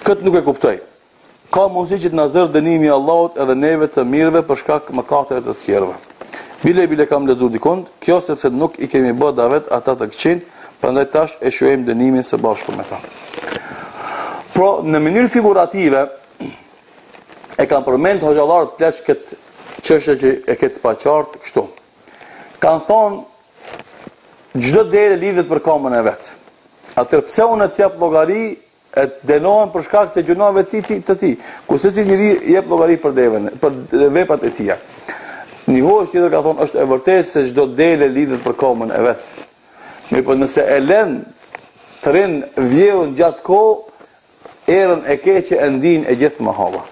Këtë nuk e kuptoj. Ka mundësi që të na zërë dënimi i Allahut edhe neve të mirëve për shkak mëkateve të tjerëve. Bile kam lexuar dikund, kjo sepse nuk i kemi bë davet ata të këqinjt, prandaj tash e shohim dënimin së bashku me ta. Pro, në mënyrë figurative e kanë përmend hoxhallarët pleq këtë çështje që e ketë paqartë kështu. Kanë thonë çdo dere lidhet për kamën e vet. Atëherë pse unë të jap llogari e dënohen për shkak të gjunave të tij. Kurse si njëri jep llogari për veprat e tija. Një hoxh tjetër ka thonë është e vërtetë se çdo dele lidhet për kamën e vet. Mirë, nëse e lën të rinë vjerën gjatë kohë, erën e keqe e ndin e gjithë më hava.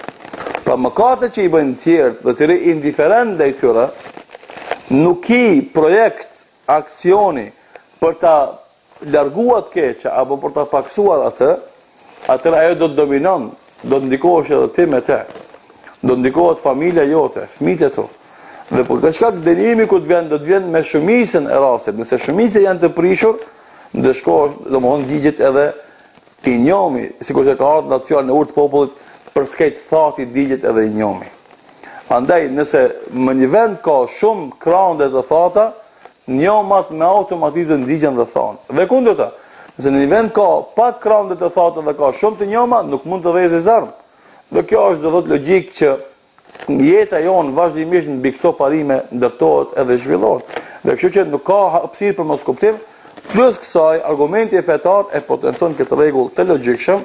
Pra mëkatet që i bëjnë tjerët dhe të ri indiferent ndaj tyre, nuk i projekt aksioni për ta larguar të keqe apo për ta paksuar atë, atëra ajo do të dominon, do të ndikohesh edhe ti me te. Do të ndikohet familja jote, fëmijët e tu. Dhe për këtë shkak dënimi ku do të vjen me shumicën e rastet. Nëse shumica janë të prishur, ndeshkohesh, domthonë digjet edhe i njomi, sikur që ka ardhur nga fjala në urtë popullit, për skejt thati digjet edhe i njomi. Andaj, nëse më një vend ka shumë krande të thata, njomat me automatizëm digjen dhe thanë. Dhe kundërta, nëse në një vend ka pak krande të thata dhe ka shumë të njoma, nuk mund të vëzë zarm. Dhe kjo është do të logjik që jeta jonë vazhdimisht mbi këto parime ndërtohet edhe zhvillohet. Dhe kështu që nuk ka hapësirë për mos kuptim. Plus kësaj, argumenti e fetar e potencon këtë rregull të logjikshëm.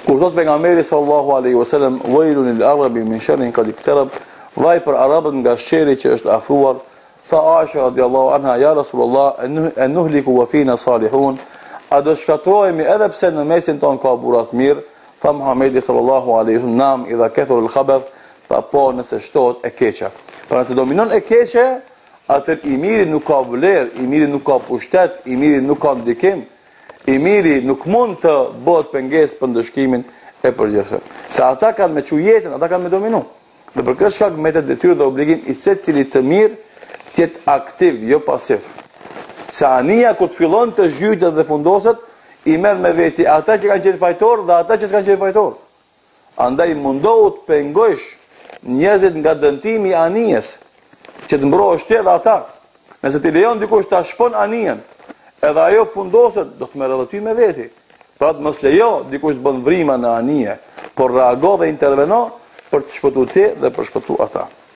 Kur thot pejgamberi sallallahu alaihi wasallam, "Wailun lil arabi min sharrin qad iktarab", vaj për arabët nga sherri që është afruar. Tha Aisha radhiyallahu anha, "Ya Rasulullah, an nuhliku wa fina salihun", a do shkatrohemi edhe pse në mesin ton ka burra të mirë? Tha Muhamedi sallallahu alaihi wasallam, "Nam idha kathura al-khabath", pra po nëse shtohet e keqja. Pra nëse dominon e keqja, atër i miri nuk ka vlerë, i miri nuk ka pushtet, i miri nuk ka ndikim, i miri nuk mund të bëhet pengesë për ndëshkimin e përgjithshëm. Se ata kanë me çujetën, ata kanë me dominu. Dhe për këtë shkak mbetet detyrë dhe obligim i secilit të mirë të jetë aktiv, jo pasiv. Se ania kur të fillon të zhytet dhe fundoset, i merr me veti ata që kanë qenë fajtor dhe ata që s'kan qenë fajtor. Andaj mundohu të pengojsh njerëzit nga dëntimi i anijes, që të mbrohesh ti edhe ata. Nëse ti lejon dikush ta shpon anijen, edhe ajo fundoset, do të merr edhe ty me veti. Pra të mos lejo dikush të bën vrima në anije, por reago dhe interveno për të shpëtuar ti dhe për shpëtuar ata.